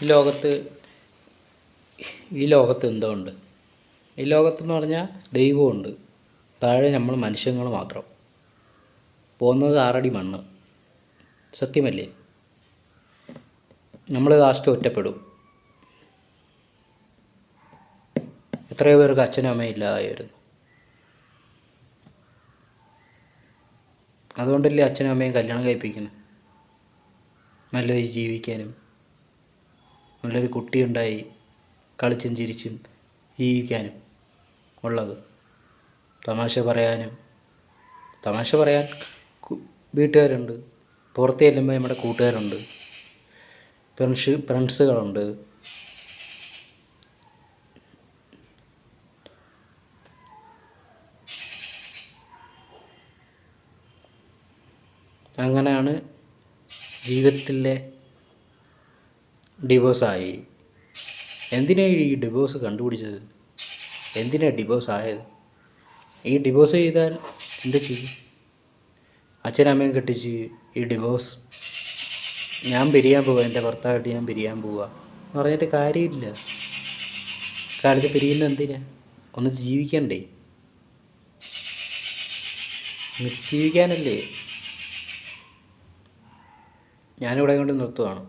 ഈ ലോകത്ത് ഈ ലോകത്ത് എന്തോ ഉണ്ട്. ഈ ലോകത്തെന്ന് പറഞ്ഞാൽ ദൈവമുണ്ട്, താഴെ നമ്മൾ മനുഷ്യങ്ങൾ മാത്രം. പോകുന്നത് 6 അടി മണ്ണ്. സത്യമല്ലേ? നമ്മൾ ലാസ്റ്റ് ഒറ്റപ്പെടും. എത്രയോ പേർക്ക് അച്ഛനും അമ്മയും ഇല്ലാതായി വരുന്നു. അതുകൊണ്ടല്ലേ അച്ഛനും അമ്മയും കല്യാണം കഴിപ്പിക്കുന്നത്, നല്ലൊരു ജീവിക്കാനും, നല്ലൊരു കുട്ടിയുണ്ടായി കളിച്ചും ചിരിച്ചും ജീവിക്കാനും ഉള്ളത്. തമാശ പറയാൻ വീട്ടുകാരുണ്ട്, പുറത്ത് ചെല്ലുമ്പോൾ നമ്മുടെ കൂട്ടുകാരുണ്ട്, ഫ്രണ്ട്സുകളുണ്ട്. അങ്ങനെയാണ് ജീവിതത്തിലെ ഡിവോഴ്സായി. എന്തിനാണ് ഈ ഡിവോഴ്സ് കണ്ടുപിടിച്ചത്? എന്തിനാണ് ഡിവോഴ്സ് ആയത്? ഈ ഡിവോഴ്സ് ചെയ്താൽ എന്ത് ചെയ്യും? അച്ഛനമ്മയും കെട്ടിച്ച് ഈ ഡിവോഴ്സ്, ഞാൻ പിരിയാൻ പോവുക, എൻ്റെ ഭർത്താവായിട്ട് ഞാൻ പിരിയാൻ പോവുക എന്ന് പറഞ്ഞിട്ട് കാര്യമില്ല. കാലത്ത് പിരിയുന്നത് എന്തിനാ? ഒന്ന് ജീവിക്കണ്ടേ? ജീവിക്കാനല്ലേ. ഞാനിവിടെ കൊണ്ട് നിർത്തുവാണ്.